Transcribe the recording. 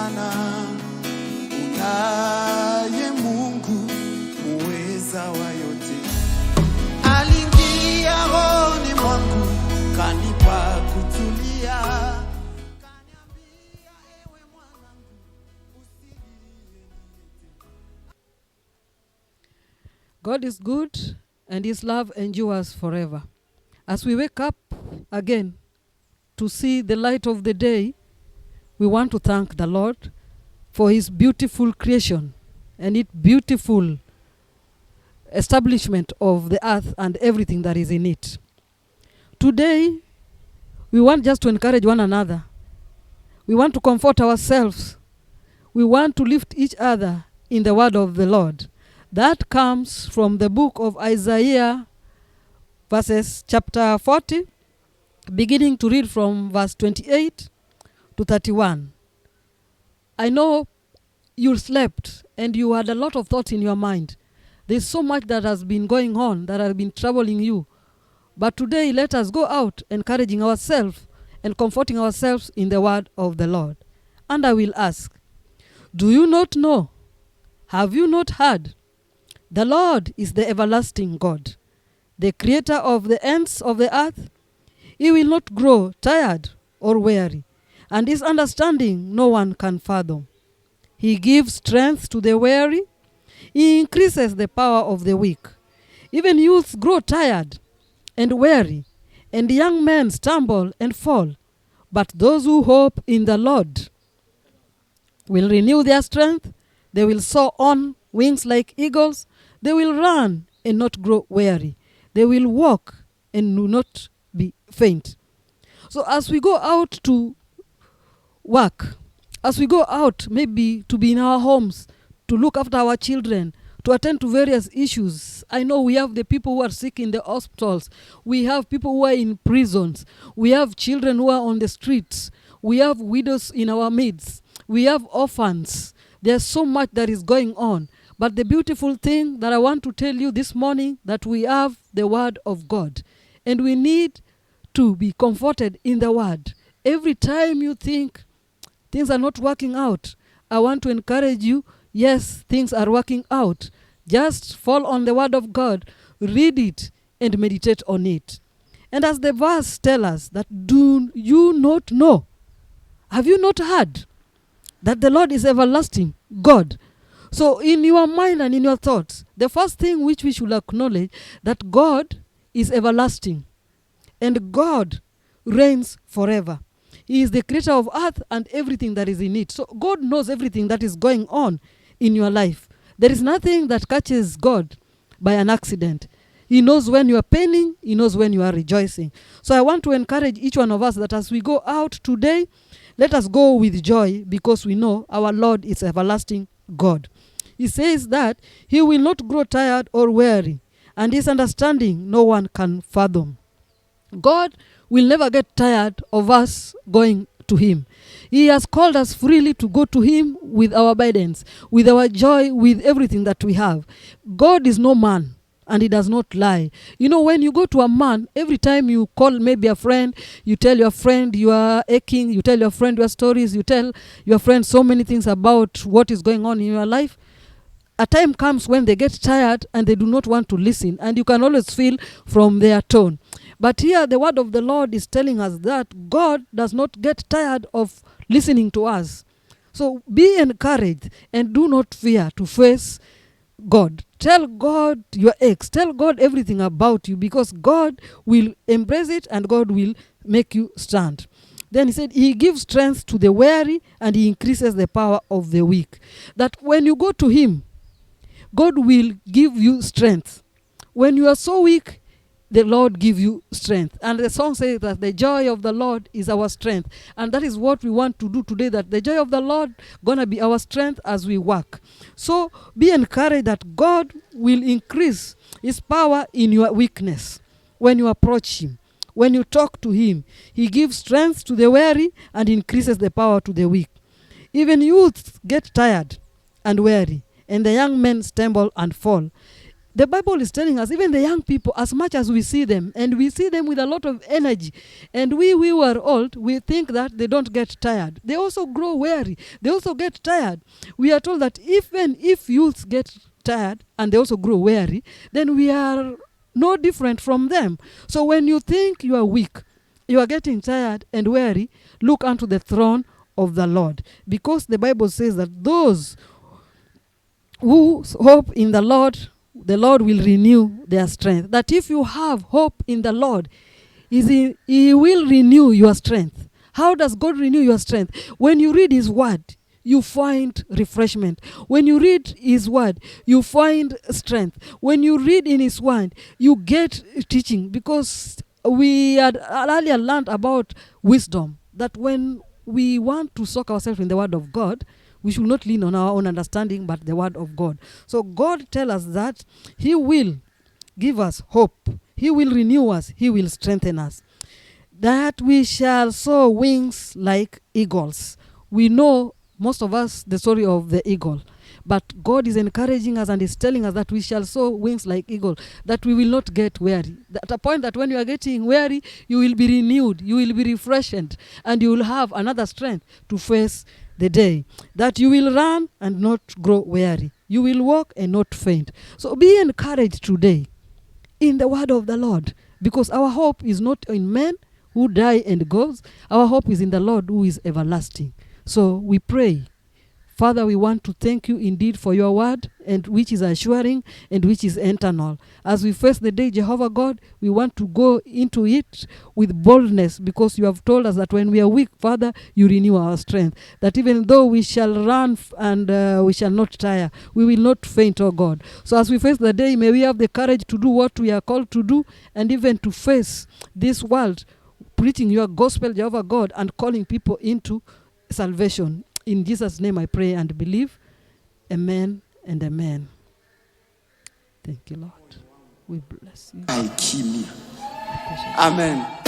Bwana, unaye Mungu muweza wa yote. Aliingia rohoni mwangu, kanipa kutulia, kaniambia ewe mwanangu usilie. God is good and his love endures forever. As we wake up again to see the light of the day, we want to thank the Lord for his beautiful creation and its beautiful establishment of the earth and everything that is in it. Today, we want just to encourage one another. We want to comfort ourselves. We want to lift each other in the word of the Lord. That comes from the book of Isaiah, verses chapter 40, beginning to read from verse 28 to 31. I know you slept and you had a lot of thoughts in your mind. There's so much that has been going on that has been troubling you. But today, let us go out encouraging ourselves and comforting ourselves in the word of the Lord. And I will ask, do you not know? Have you not heard? The Lord is the everlasting God, the creator of the ends of the earth. He will not grow tired or weary, and his understanding no one can fathom. He gives strength to the weary. He increases the power of the weak. Even youths grow tired and weary, and young men stumble and fall. But those who hope in the Lord will renew their strength. They will soar on wings like eagles. They will run and not grow weary. They will walk and do not be faint. So as we go out to work, as we go out maybe to be in our homes, to look after our children, to attend to various issues. I know we have the people who are sick in the hospitals. We have people who are in prisons. We have children who are on the streets. We have widows in our midst. We have orphans. There's so much that is going on. But the beautiful thing that I want to tell you this morning, that we have the word of God. And we need to be comforted in the word. Every time you think things are not working out, I want to encourage you, yes, things are working out. Just fall on the word of God, read it, and meditate on it. And as the verse tells us, that do you not know? Have you not heard that the Lord is everlasting God? So in your mind and in your thoughts, the first thing which we should acknowledge, that God is everlasting and God reigns forever. He is the creator of earth and everything that is in it. So God knows everything that is going on in your life. There is nothing that catches God by an accident. He knows when you are paining. He knows when you are rejoicing. So I want to encourage each one of us that as we go out today, let us go with joy, because we know our Lord is everlasting God. He says that he will not grow tired or weary, and his understanding no one can fathom. God will never get tired of us going to him. He has called us freely to go to him with our burdens, with our joy, with everything that we have. God is no man, and he does not lie. You know, when you go to a man, every time you call maybe a friend, you tell your friend you are aching, you tell your friend your stories, you tell your friend so many things about what is going on in your life. A time comes when they get tired and they do not want to listen, and you can always feel from their tone. But here the word of the Lord is telling us that God does not get tired of listening to us. So be encouraged and do not fear to face God. Tell God your aches. Tell God everything about you, because God will embrace it and God will make you stand. Then he said, he gives strength to the weary and he increases the power of the weak. That when you go to him, God will give you strength. When you are so weak, the Lord give you strength. And the song says that the joy of the Lord is our strength. And that is what we want to do today, that the joy of the Lord gonna be our strength as we work. So be encouraged that God will increase his power in your weakness. When you approach him, when you talk to him, he gives strength to the weary and increases the power to the weak. Even youths get tired and weary, and the young men stumble and fall. The Bible is telling us, even the young people, as much as we see them, and we see them with a lot of energy, and we who are old, we think that they don't get tired. They also grow weary. They also get tired. We are told that even if youths get tired and they also grow weary, then we are no different from them. So when you think you are weak, you are getting tired and weary, look unto the throne of the Lord. Because the Bible says that those who hope in the Lord will renew their strength. That if you have hope in the Lord, He will renew your strength. How does God renew your strength? When you read His word, you find refreshment. When you read His word, you find strength. When you read in His word, you get teaching. Because we had earlier learned about wisdom, that when we want to soak ourselves in the word of God, we should not lean on our own understanding, but the word of God. So God tells us that He will give us hope. He will renew us. He will strengthen us. That we shall soar wings like eagles. We know, most of us, the story of the eagle. But God is encouraging us and is telling us that we shall soar wings like eagle, that we will not get weary. At a point that when you are getting weary, you will be renewed, you will be refreshed, and you will have another strength to face the day. That you will run and not grow weary. You will walk and not faint. So be encouraged today in the word of the Lord, because our hope is not in men who die and goes. Our hope is in the Lord who is everlasting. So we pray. Father, we want to thank you indeed for your word, and which is assuring and which is eternal. As we face the day, Jehovah God, we want to go into it with boldness, because you have told us that when we are weak, Father, you renew our strength. That even though we shall run and we shall not tire, we will not faint, oh God. So as we face the day, may we have the courage to do what we are called to do, and even to face this world, preaching your gospel, Jehovah God, and calling people into salvation. In Jesus' name I pray and believe. Amen and amen. Thank you, Lord. We bless you. Amen.